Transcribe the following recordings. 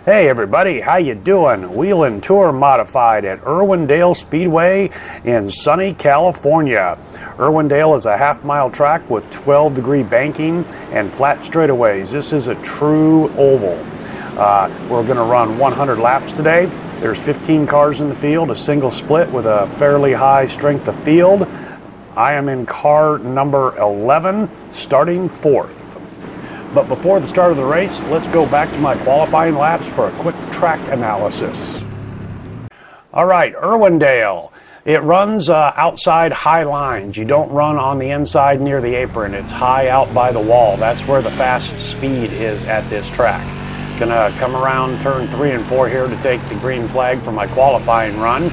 Hey everybody, how you doing? Whelen Tour Modified at Irwindale Speedway in sunny California. Irwindale is a half-mile track with 12-degree banking and flat straightaways. This is a true oval. We're going to run 100 laps today. There's 15 cars in the field, a single split with a fairly high strength of field. I am in car number 11, starting 4th. But before the start of the race, let's go back to my qualifying laps for a quick track analysis. All right, Irwindale. It runs outside high lines. You don't run on the inside near the apron. It's high out by the wall. That's where the fast speed is at this track. Gonna come around turn 3 and 4 here to take the green flag for my qualifying run.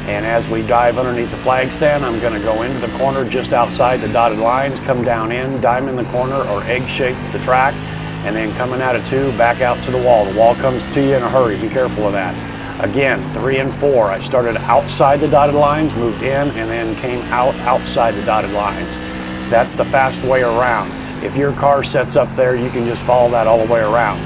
And as we dive underneath the flag stand, I'm going to go into the corner just outside the dotted lines, come down in, diamond the corner or egg shape the track, and then coming out of 2, back out to the wall. The wall comes to you in a hurry. Be careful of that. Again, 3 and 4, I started outside the dotted lines, moved in, and then came out outside the dotted lines. That's the fast way around. If your car sets up there, you can just follow that all the way around.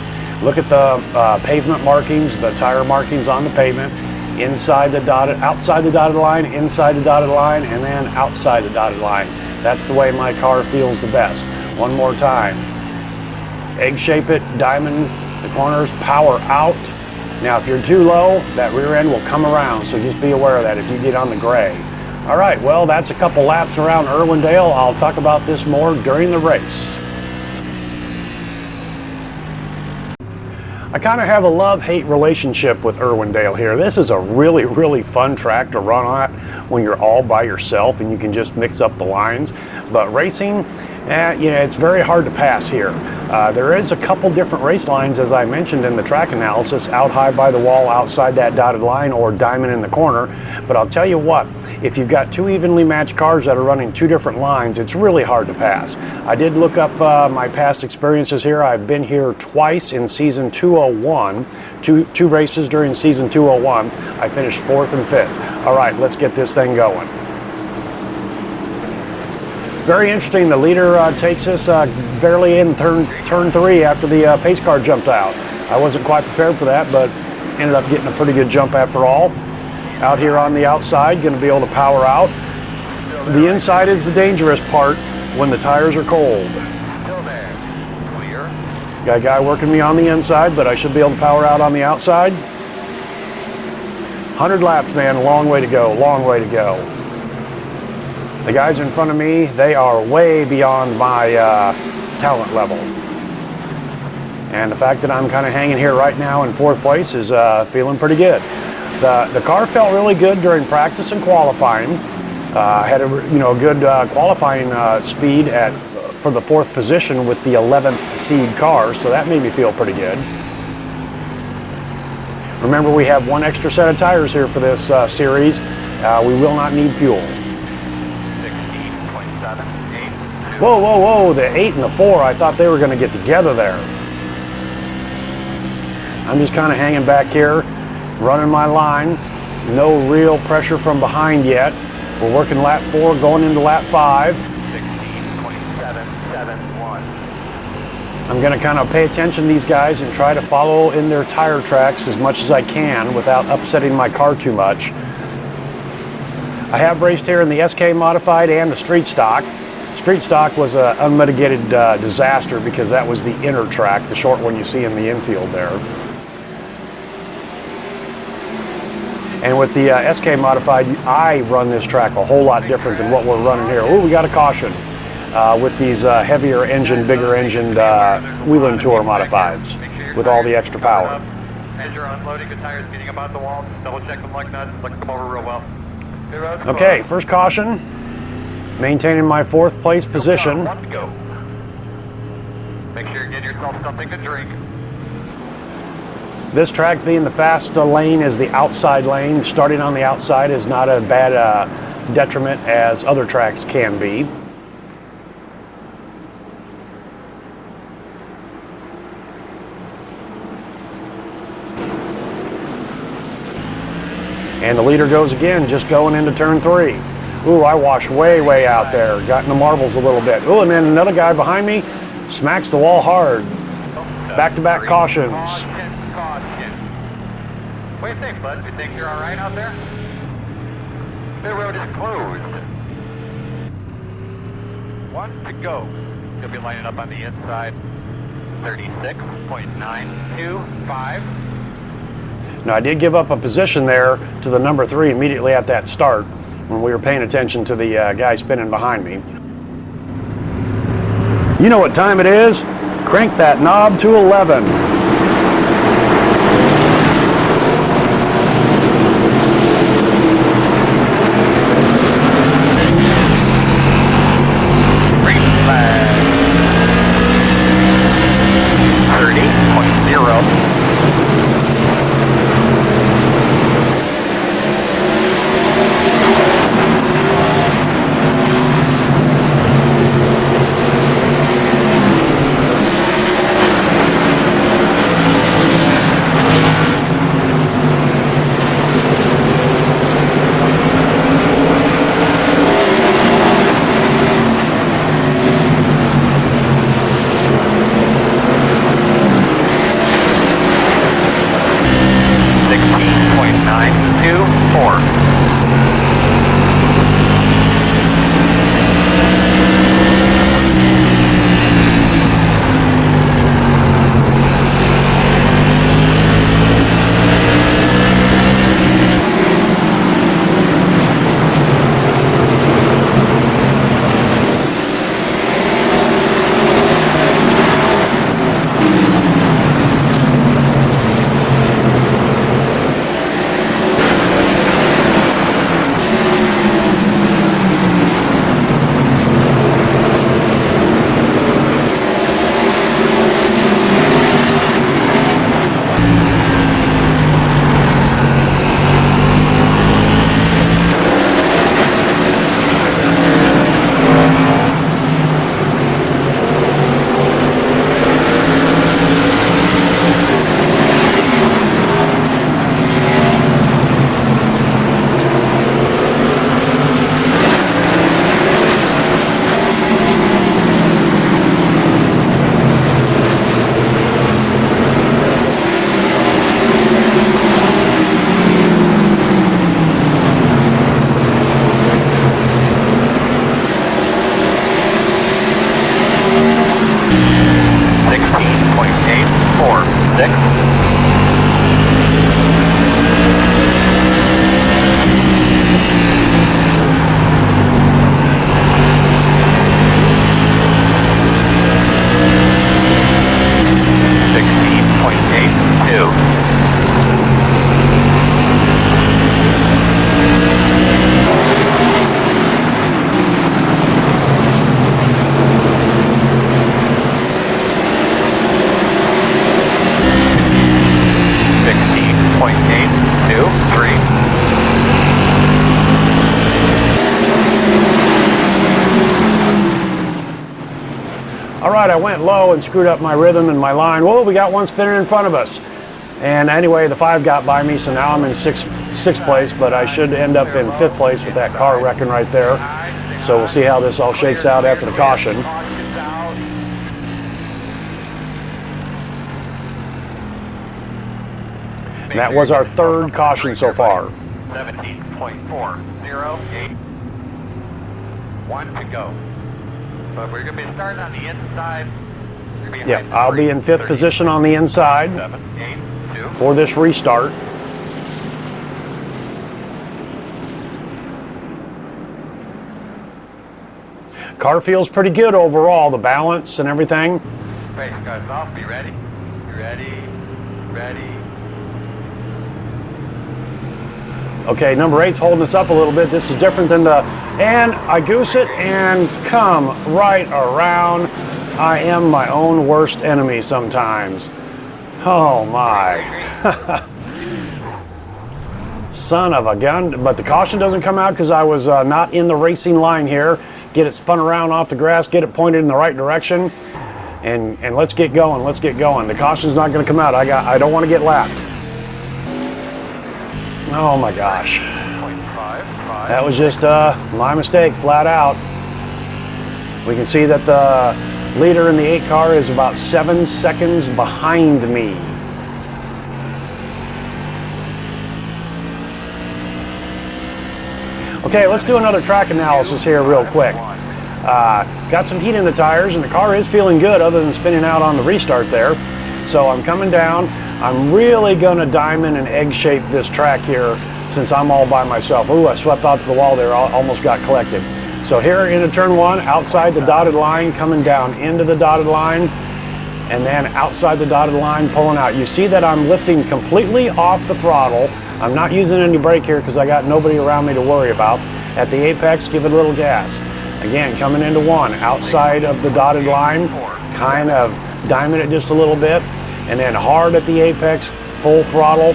Look at the pavement markings, the tire markings on the pavement. Inside the dotted, outside the dotted line, inside the dotted line, and then outside the dotted line. That's the way my car feels the best. One more time. Egg shape it, diamond the corners, power out. Now if you're too low, that rear end will come around, so just be aware of that if you get on the gray. All right, well, that's a couple laps around Irwindale. I'll talk about this more during the race. I kind of have a love-hate relationship with Irwindale here. This is a really, really fun track to run on when you're all by yourself and you can just mix up the lines. But racing, it's very hard to pass here. There is a couple different race lines, as I mentioned in the track analysis, out high by the wall, outside that dotted line, or diamond in the corner. But I'll tell you what, if you've got 2 evenly matched cars that are running 2 different lines, it's really hard to pass. I did look up my past experiences here. I've been here twice in season 201, two races during season 201. I finished 4th and 5th. All right, let's get this thing going. Very interesting. The leader takes us barely in turn 3 after the pace car jumped out. I wasn't quite prepared for that, but ended up getting a pretty good jump after all. Out here on the outside, going to be able to power out. The inside is the dangerous part when the tires are cold. Got a guy working me on the inside, but I should be able to power out on the outside. 100 laps, man, long way to go, long way to go. The guys in front of me, they are way beyond my talent level. And the fact that I'm kind of hanging here right now in 4th place is feeling pretty good. The car felt really good during practice and qualifying. Had a good qualifying speed for the 4th position with the 11th seed car, so that made me feel pretty good. Remember, we have 1 extra set of tires here for this series. We will not need fuel. Whoa, whoa, whoa, the 8 and the 4, I thought they were going to get together there. I'm just kind of hanging back here, running my line. No real pressure from behind yet. We're working lap 4, going into lap 5. 16.771. I'm going to kind of pay attention to these guys and try to follow in their tire tracks as much as I can without upsetting my car too much. I have raced here in the SK Modified and the Street Stock. Street Stock was an unmitigated disaster because that was the inner track, the short one you see in the infield there. And with the SK Modified, I run this track a whole lot different than what we're running here. Oh, we got a caution with these heavier engine, bigger engined Whelen Tour Modifieds with all the extra power. As you're unloading the tires, getting them out the wall, double check them like nuts, look them over real well. Okay, first caution. Maintaining my 4th place position. Make sure you get yourself something to drink. This track being the fast lane is the outside lane. Starting on the outside is not a bad detriment as other tracks can be. And the leader goes again, just going into turn 3. Ooh, I washed way, way out there. Got in the marbles a little bit. Ooh, and then another guy behind me smacks the wall hard. Back-to-back cautions. Caution. What do you think, bud? You think you're all right out there? The road is closed. 1 to go. You'll be lining up on the inside. 36.925. Now, I did give up a position there to the number 3 immediately at that start when we were paying attention to the guy spinning behind me. You know what time it is? Crank that knob to 11. Green flag. 30.0. I went low and screwed up my rhythm and my line. Whoa, we got one spinner in front of us. And anyway, the 5 got by me, so now I'm in sixth place, but I should end up in 5th place with that car wrecking right there. So we'll see how this all shakes out after the caution. And that was our 3rd caution so far. 17.408. 1 to go. But we're going to be starting on the inside. Yeah, I'll be in 5th position on the inside for this restart. Car feels pretty good overall, the balance and everything. Race cars off, be ready. Ready. Okay, number 8's holding us up a little bit. This is different than the, and I goose it and come right around. I am my own worst enemy sometimes. Oh my. Son of a gun. But the caution doesn't come out because I was not in the racing line here. Get it spun around off the grass, get it pointed in the right direction, and let's get going, The caution's not gonna come out. I don't want to get lapped. Oh my gosh. That was just my mistake, flat out. We can see that the leader in the 8 car is about 7 seconds behind me. Okay, let's do another track analysis here real quick. Got some heat in the tires, and the car is feeling good other than spinning out on the restart there. So I'm coming down. I'm really going to diamond and egg shape this track here since I'm all by myself. Ooh, I swept out to the wall there, almost got collected. So here into turn one, outside the dotted line, coming down into the dotted line, and then outside the dotted line, pulling out. You see that I'm lifting completely off the throttle. I'm not using any brake here because I got nobody around me to worry about. At the apex, give it a little gas. Again, coming into one, outside of the dotted line, kind of diamond it just a little bit, and then hard at the apex, full throttle,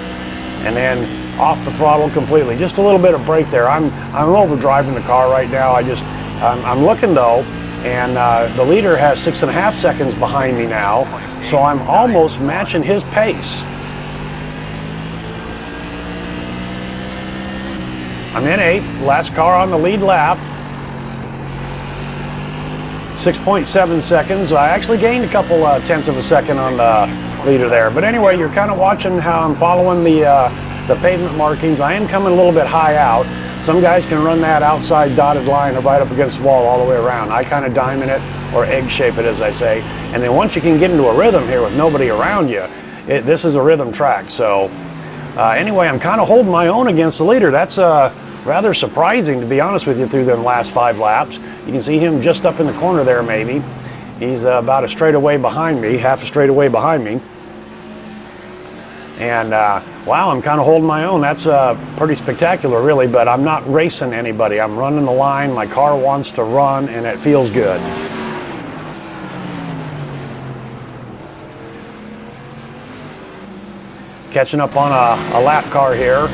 and then off the throttle completely. Just a little bit of brake there. I'm overdriving the car right now. I'm looking though, and the leader has 6.5 seconds behind me now, so I'm almost matching his pace. I'm in 8th, last car on the lead lap. 6.7 seconds. I actually gained a couple tenths of a second on the leader there. But anyway, you're kind of watching how I'm following the pavement markings. I am coming a little bit high out. Some guys can run that outside dotted line or right up against the wall all the way around. I kind of diamond it or egg shape it, as I say. And then once you can get into a rhythm here with nobody around you, this is a rhythm track. So anyway, I'm kind of holding my own against the leader. That's rather surprising, to be honest with you, through the last 5 laps. You can see him just up in the corner there, maybe. He's about a straightaway behind me, half a straightaway behind me. And wow, I'm kind of holding my own. That's pretty spectacular, really, but I'm not racing anybody. I'm running the line. My car wants to run, and it feels good. Catching up on a lap car here.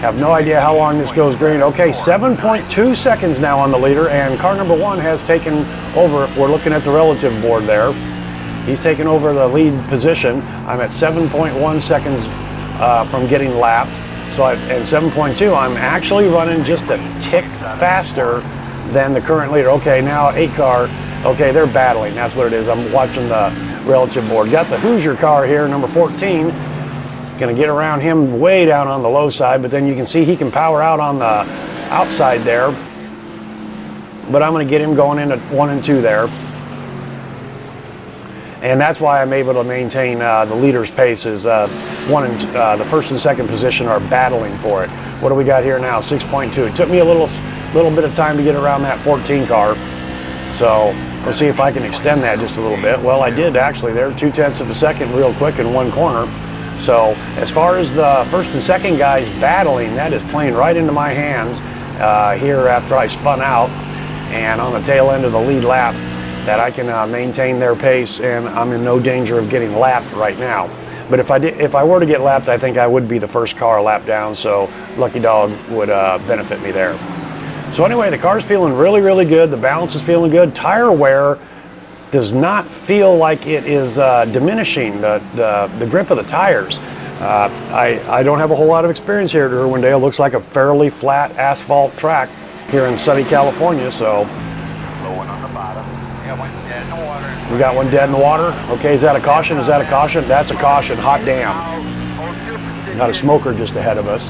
Have no idea how long this goes green. Okay, 7.2 seconds now on the leader, and car number 1 has taken over. If we're looking at the relative board there, he's taken over the lead position. I'm at 7.1 seconds from getting lapped. So and 7.2, I'm actually running just a tick faster than the current leader. Okay, now 8 car. Okay, they're battling. That's what it is. I'm watching the relative board. Got the Hoosier car here, number 14. Going to get around him way down on the low side, but then you can see he can power out on the outside there. But I'm going to get him going into 1 and 2 there. And that's why I'm able to maintain the leader's pace. Is the first and second position are battling for it. What do we got here now? 6.2. It took me a little bit of time to get around that 14 car. So we'll see if I can extend that just a little bit. Well, I did actually there, 0.2 of a second real quick in one corner. So as far as the first and second guys battling, that is playing right into my hands here after I spun out and on the tail end of the lead lap, that I can maintain their pace, and I'm in no danger of getting lapped right now. But if I were to get lapped, I think I would be the first car lapped down, so Lucky Dog would benefit me there. So anyway, the car's feeling really, really good. The balance is feeling good. Tire wear does not feel like it is diminishing the grip of the tires. I don't have a whole lot of experience here at Irwindale. Looks like a fairly flat asphalt track here in sunny California. So we got one dead in the water. Okay, is that a caution? Is that a caution? That's a caution. Hot damn. Got a smoker just ahead of us.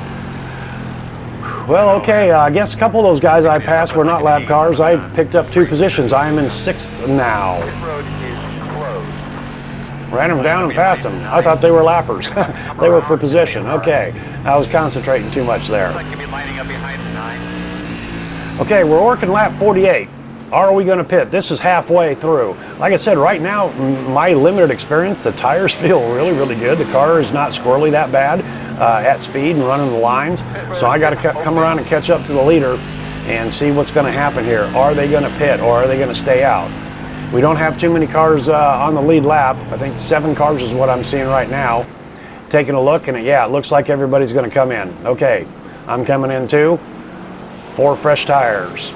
Well, okay, I guess a couple of those guys I passed were not lap cars. I picked up 2 positions. I am in 6th now. Ran them down and passed them. I thought they were lappers. They were for position. Okay, I was concentrating too much there. Okay, we're working lap 48. Are we going to pit? This is halfway through. Like I said, right now, my limited experience, the tires feel really, really good. The car is not squirrely that bad at speed and running the lines. So I got to come around and catch up to the leader and see what's going to happen here. Are they going to pit or are they going to stay out? We don't have too many cars on the lead lap. I think 7 cars is what I'm seeing right now. Taking a look, and yeah, it looks like everybody's going to come in. Okay, I'm coming in too. 4 fresh tires.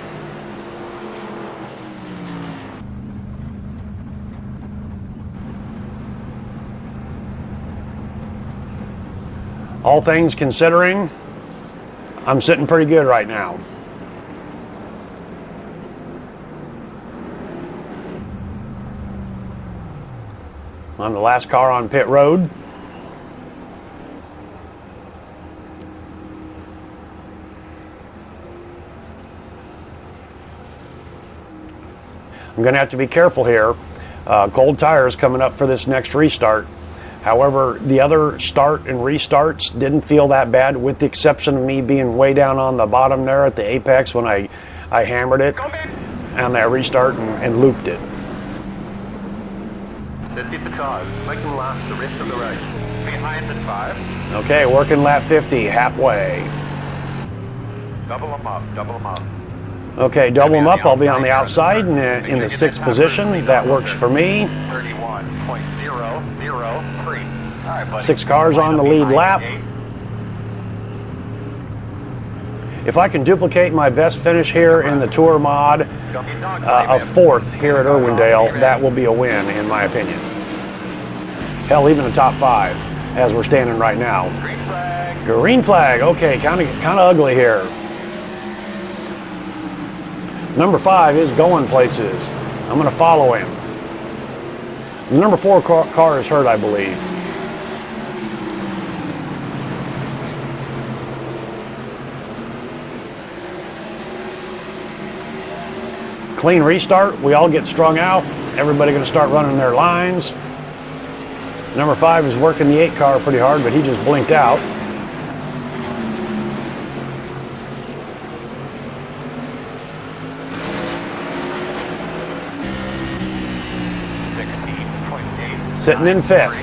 All things considering, I'm sitting pretty good right now. I'm the last car on pit road. I'm going to have to be careful here. Cold tires coming up for this next restart. However, the other start and restarts didn't feel that bad, with the exception of me being way down on the bottom there at the apex when I hammered it on that restart and looped it. 50 the cars, making last the rest of the race. Behind at 5. Okay, working lap 50, halfway. Double them up, double them up. Okay, double them up. I'll be on the outside in the 6th position. That works for me. 31.003. 6 cars on the lead lap. If I can duplicate my best finish here in the Tour mod of 4th here at Irwindale, that will be a win in my opinion. Hell, even the top 5 as we're standing right now. Green flag. Green flag. Okay, kind of ugly here. Number 5 is going places. I'm going to follow him. The number 4 car is hurt, I believe. Clean restart. We all get strung out. Everybody going to start running their lines. Number 5 is working the 8 car pretty hard, but he just blinked out. Sitting in 5th.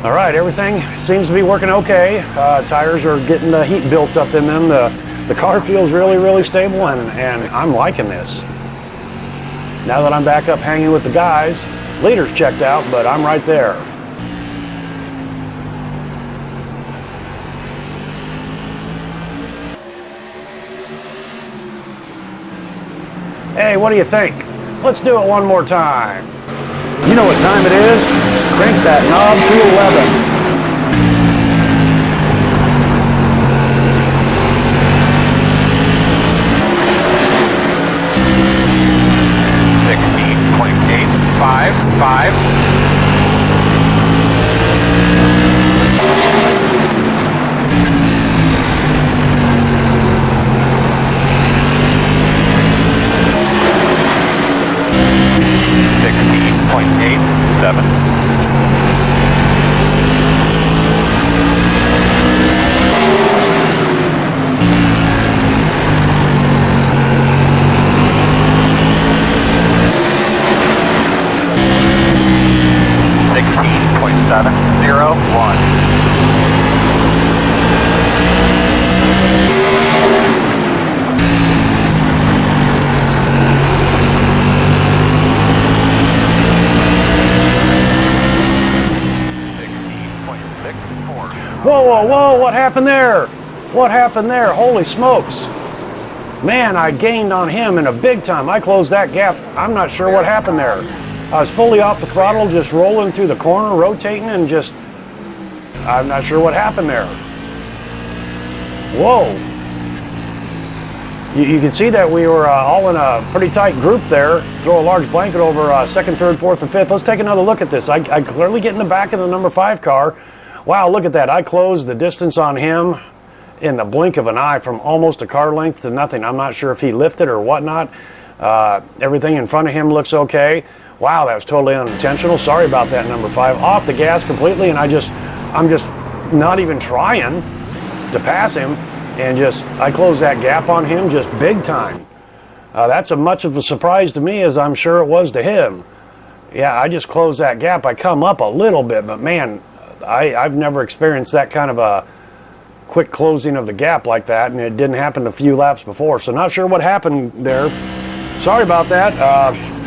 All right, everything seems to be working okay. Tires are getting the heat built up in them. The car feels really, really stable, and I'm liking this. Now that I'm back up hanging with the guys, leader's checked out, but I'm right there. Hey, what do you think? Let's do it one more time. You know what time it is? Crank that knob to 11. Whoa, what happened there? What happened there? Holy smokes. Man, I gained on him in a big time. I closed that gap. I'm not sure what happened there. I was fully off the throttle, just rolling through the corner, rotating, and just, I'm not sure what happened there. Whoa. You can see that we were all in a pretty tight group there. Throw a large blanket over 2nd, 3rd, 4th, and 5th. Let's take another look at this. I clearly get in the back of the number 5 car. Wow, look at that. I closed the distance on him in the blink of an eye from almost a car length to nothing. I'm not sure if he lifted or whatnot. Everything in front of him looks okay. Wow, that was totally unintentional. Sorry about that, number 5. Off the gas completely, and I'm just not even trying to pass him, and I closed that gap on him just big time. That's as much of a surprise to me as I'm sure it was to him. Yeah, I just closed that gap. I come up a little bit, but man, I've never experienced that kind of a quick closing of the gap like that, and it didn't happen a few laps before, so not sure what happened there. Sorry about that.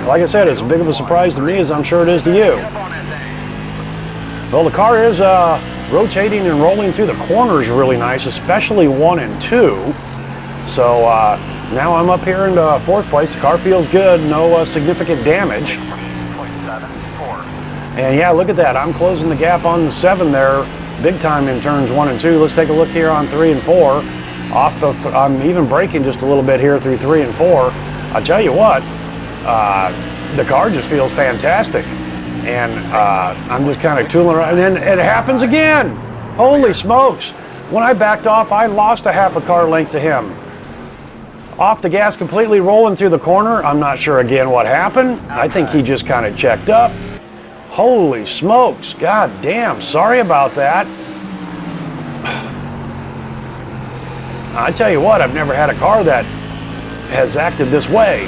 Like I said, it's as big of a surprise to me as I'm sure it is to you. Well, the car is rotating and rolling through the corners really nice, especially 1 and 2. So now I'm up here in 4th place. The car feels good, no significant damage. And yeah, look at that. I'm closing the gap on the 7 there big time in turns 1 and 2. Let's take a look here on 3 and 4. I'm even braking just a little bit here through 3 and 4. I tell you what, the car just feels fantastic. And I'm just kind of tooling around, and then it happens again. Holy smokes. When I backed off, I lost a half a car length to him. Off the gas, completely rolling through the corner. I'm not sure again what happened. I think he just kind of checked up. Holy smokes, god damn, sorry about that. I tell you what, I've never had a car that has acted this way.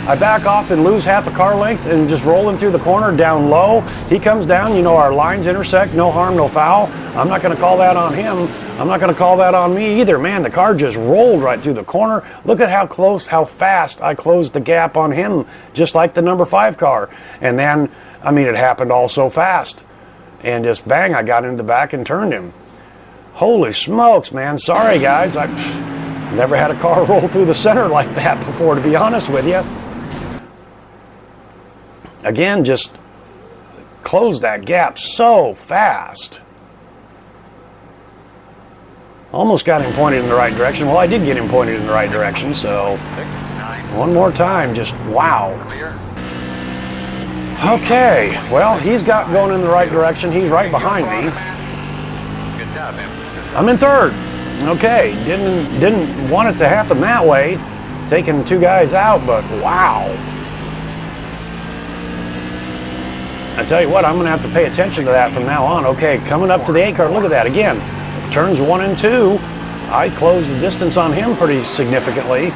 I back off and lose half a car length and just rolling through the corner down low. He comes down, you know, our lines intersect, no harm, no foul. I'm not gonna call that on him. I'm not gonna call that on me either. Man, the car just rolled right through the corner. Look at how close, how fast I closed the gap on him, just like the number 5 car. And then, I mean, it happened all so fast. And just bang, I got into the back and turned him. Holy smokes, man. Sorry, guys. I never had a car roll through the center like that before, to be honest with you. Again, just closed that gap so fast. Almost got him pointed in the right direction. Well, I did get him pointed in the right direction, so one more time, just wow. Okay, well, he's got going in the right direction. He's right behind me. Good job, man. I'm in third. Okay, didn't want it to happen that way, taking 2 guys out, but wow. I tell you what, I'm gonna have to pay attention to that from now on. Okay, coming up to the 8 car, look at that again. Turns 1 and 2, I closed the distance on him pretty significantly.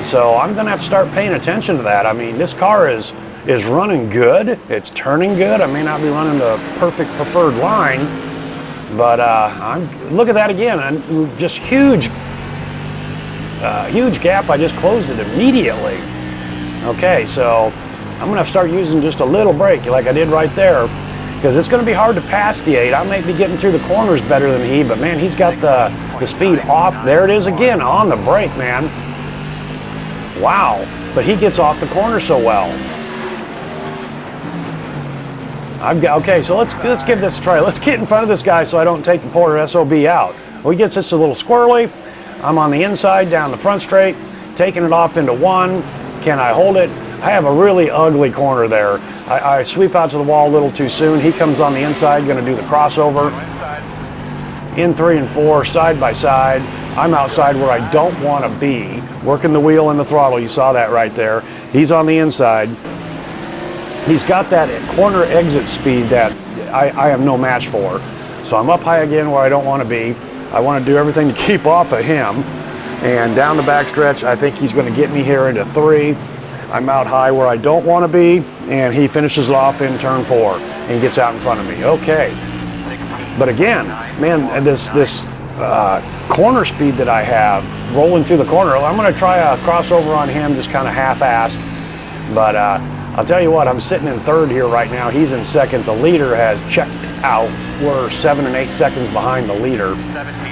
So I'm gonna have to start paying attention to that. I mean, this car is running good, it's turning good. I may not be running the perfect preferred line, but look at that again, and just huge gap. I just closed it immediately. Okay, so I'm gonna have to start using just a little brake like I did right there, because it's gonna be hard to pass the 8. I may be getting through the corners better than he, but man, he's got the speed off. There it is again, on the brake, man. Wow, but he gets off the corner so well. Okay, so let's give this a try. Let's get in front of this guy so I don't take the Porter SOB out. Well, he gets this a little squirrely. I'm on the inside down the front straight, taking it off into 1. Can I hold it? I have a really ugly corner there. I sweep out to the wall a little too soon. He comes on the inside, gonna do the crossover. In 3 and 4, side by side. I'm outside where I don't wanna be. Working the wheel and the throttle, you saw that right there. He's on the inside. He's got that corner exit speed that I am no match for. So I'm up high again where I don't wanna be. I wanna do everything to keep off of him. And down the backstretch, I think he's gonna get me here into 3. I'm out high where I don't want to be, and he finishes off in turn 4 and gets out in front of me. Okay, but again, man, this corner speed that I have rolling through the corner, I'm going to try a crossover on him, just kind of half-assed. But I'll tell you what, I'm sitting in 3rd here right now. He's in 2nd. The leader has checked out. We're 7 and 8 seconds behind the leader.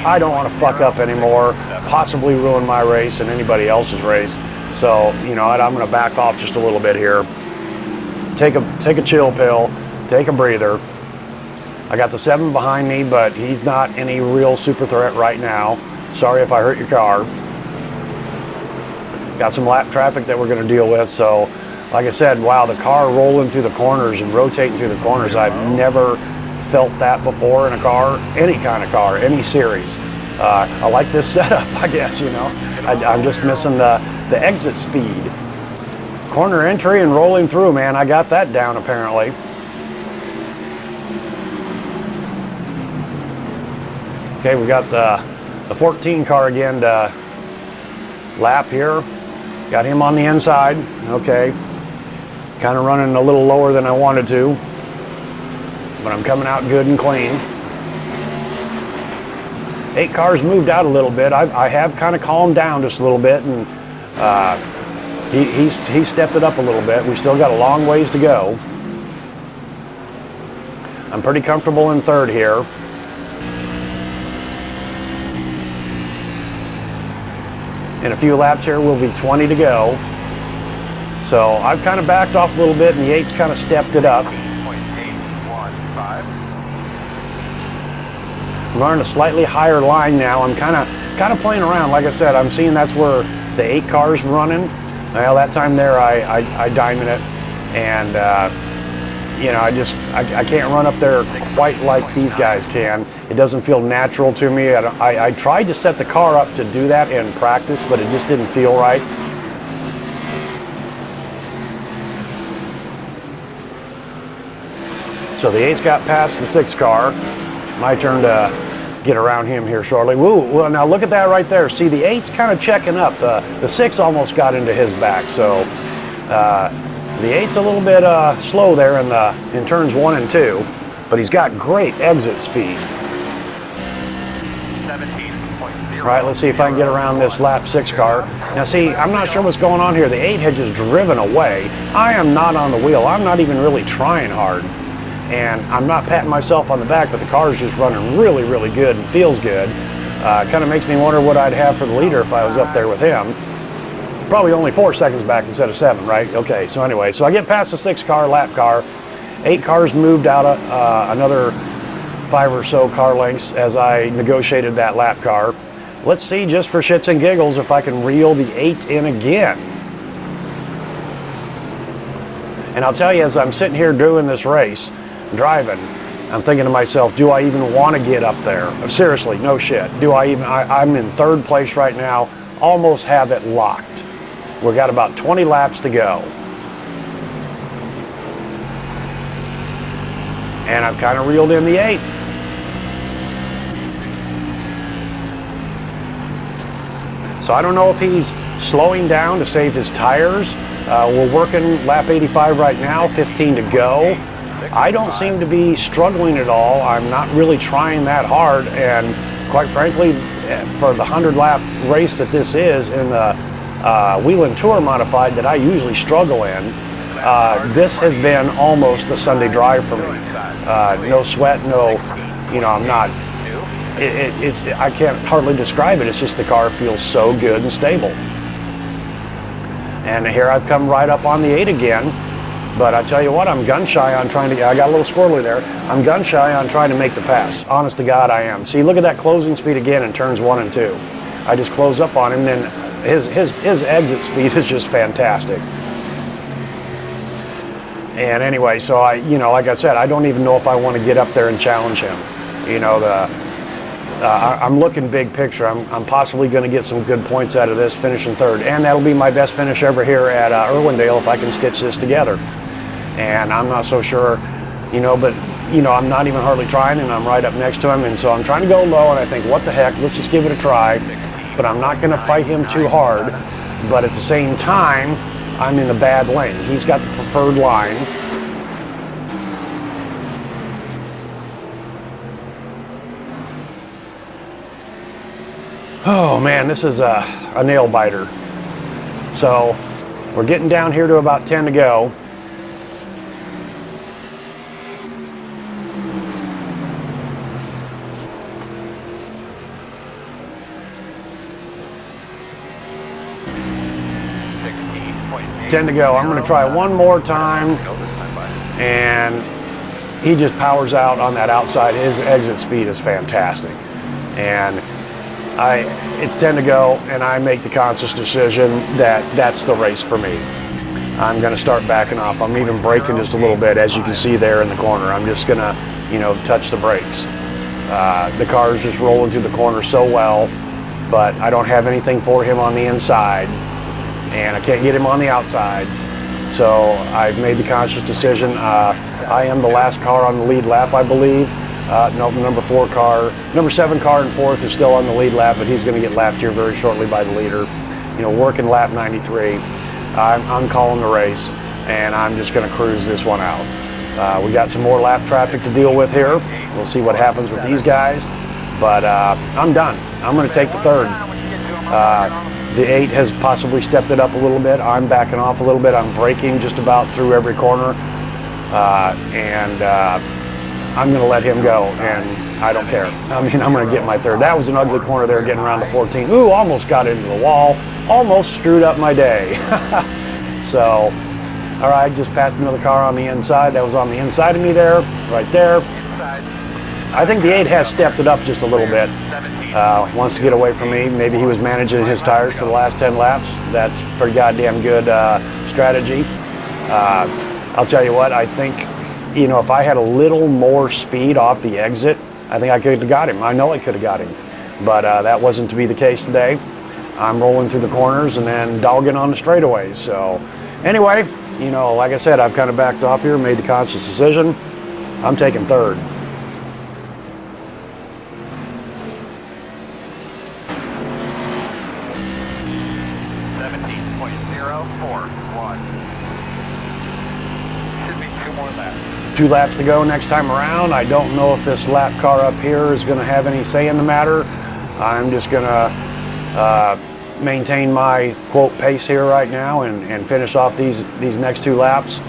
I don't want to fuck up anymore, possibly ruin my race and anybody else's race. So, you know what, I'm going to back off just a little bit here. Take a chill pill, take a breather. I got the 7 behind me, but he's not any real super threat right now. Sorry if I hurt your car. Got some lap traffic that we're going to deal with. So, like I said, wow, the car rolling through the corners and rotating through the corners. I've never felt that before in a car, any kind of car, any series. I like this setup, I guess, you know. I'm just missing the exit speed. Corner entry and rolling through, man, I got that down apparently. Okay, we got the 14 car again to lap here. Got him on the inside, okay. Kind of running a little lower than I wanted to, but I'm coming out good and clean. 8 cars moved out a little bit. I have kind of calmed down just a little bit, and he stepped it up a little bit. We still got a long ways to go. I'm pretty comfortable in 3rd here. In a few laps here, we'll be 20 to go. So I've kind of backed off a little bit, and the 8's kind of stepped it up. I'm running a slightly higher line now. I'm kind of playing around. Like I said, I'm seeing that's where the 8 car's running. Well, that time there I diamond it, and you know, I can't run up there quite like these guys can. It doesn't feel natural to me. I tried to set the car up to do that in practice, but it just didn't feel right. So the 8's got past the 6 car. My turn to get around him here shortly. Woo, well, now look at that right there. See, the 8's kind of checking up. The 6 almost got into his back. So the 8's a little bit slow there in turns 1 and 2, but he's got great exit speed. 17.0. All right, let's see if I can get around this lap 6 car. Now see, I'm not sure what's going on here. The 8 had just driven away. I am not on the wheel. I'm not even really trying hard. And I'm not patting myself on the back, but the car is just running really, really good and feels good. Kind of makes me wonder what I'd have for the leader if I was up there with him. Probably only 4 seconds back instead of 7, right? Okay, so anyway, so I get past the 6 car, lap car. 8 cars moved out another 5 or so car lengths as I negotiated that lap car. Let's see, just for shits and giggles, if I can reel the 8 in again. And I'll tell you, as I'm sitting here doing this race, driving, I'm thinking to myself, do I even want to get up there? Seriously, no shit. Do I even? I'm in 3rd place right now, almost have it locked. We've got about 20 laps to go. And I've kind of reeled in the 8. So I don't know if he's slowing down to save his tires. We're working lap 85 right now, 15 to go. I don't seem to be struggling at all. I'm not really trying that hard, and quite frankly, for the 100-lap race that this is in the Whelen Tour Modified that I usually struggle in, this has been almost a Sunday drive for me. No sweat, no, you know, I'm not, I can't hardly describe it. It's just the car feels so good and stable. And here I've come right up on the 8 again. But I tell you what, I'm gun shy on trying to, I got a little squirrely there. I'm gun shy on trying to make the pass. Honest to God, I am. See, look at that closing speed again in turns 1 and 2. I just close up on him, then his exit speed is just fantastic. And anyway, so you know, like I said, I don't even know if I want to get up there and challenge him. You know, I'm looking big picture. I'm possibly going to get some good points out of this, finishing 3rd. And that'll be my best finish ever here at Irwindale if I can stitch this together. And I'm not so sure, you know, but, you know, I'm not even hardly trying, and I'm right up next to him. And so I'm trying to go low, and I think, what the heck, let's just give it a try. But I'm not going to fight him too hard. But at the same time, I'm in a bad lane. He's got the preferred line. Oh man, this is a nail biter. So we're getting down here to about 10 to go. $10 to go. I'm going to try one more time, and he just powers out on that outside. His exit speed is fantastic, and it's 10 to go, and I make the conscious decision that that's the race for me. I'm going to start backing off. I'm even braking just a little bit, as you can see there in the corner. I'm just going to, you know, touch the brakes. The car is just rolling through the corner so well, but I don't have anything for him on the inside, and I can't get him on the outside. So I've made the conscious decision. I am the last car on the lead lap, I believe. No, number 7 car and 4th is still on the lead lap, but he's going to get lapped here very shortly by the leader. You know, working lap 93. I'm calling the race, and I'm just going to cruise this one out. We got some more lap traffic to deal with here. We'll see what happens with these guys, but I'm done. I'm going to take the 3rd. The 8 has possibly stepped it up a little bit. I'm backing off a little bit. I'm braking just about through every corner, and I'm going to let him go, and I don't care. I mean, I'm going to get my 3rd. That was an ugly corner there, getting around to 14. Ooh, almost got into the wall. Almost screwed up my day. So, all right, just passed another car on the inside. That was on the inside of me there, right there. I think the 8 has stepped it up just a little bit. Wants to get away from me. Maybe he was managing his tires for the last 10 laps. That's pretty goddamn good strategy. I'll tell you what, I think, you know, if I had a little more speed off the exit, I think I could have got him. I know I could have got him. But that wasn't to be the case today. I'm rolling through the corners and then dogging on the straightaways. So anyway, you know, like I said, I've kind of backed off here, made the conscious decision. I'm taking third. Two laps to go next time around. I don't know if this lap car up here is going to have any say in the matter. I'm just going to maintain my quote pace here right now and finish off these next 2 laps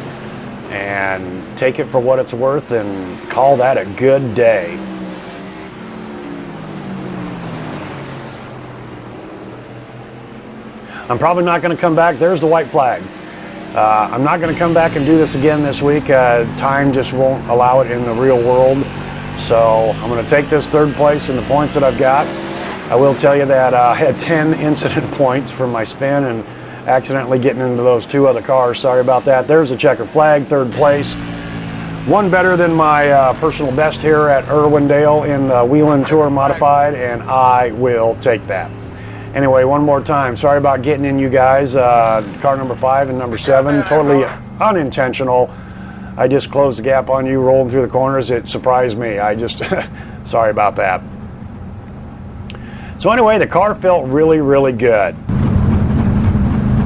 and take it for what it's worth and call that a good day. I'm probably not going to come back. There's the white flag. I'm not going to come back and do this again this week. Time just won't allow it in the real world. So I'm going to take this 3rd place in the points that I've got. I will tell you that I had 10 incident points from my spin and accidentally getting into those 2 other cars. Sorry about that. There's a checker flag, 3rd place. 1 better than my personal best here at Irwindale in the Whelen Tour Modified, and I will take that. Anyway, one more time, sorry about getting in you guys. Car number 5 and number 7, totally unintentional. I just closed the gap on you, rolling through the corners. It surprised me. I just, sorry about that. So anyway, the car felt really, really good.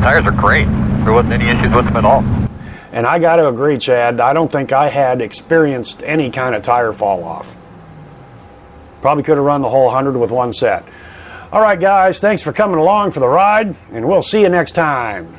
Tires are great. There wasn't any issues with them at all. And I got to agree, Chad, I don't think I had experienced any kind of tire fall off. Probably could have run the whole 100 with 1 set. All right, guys, thanks for coming along for the ride, and we'll see you next time.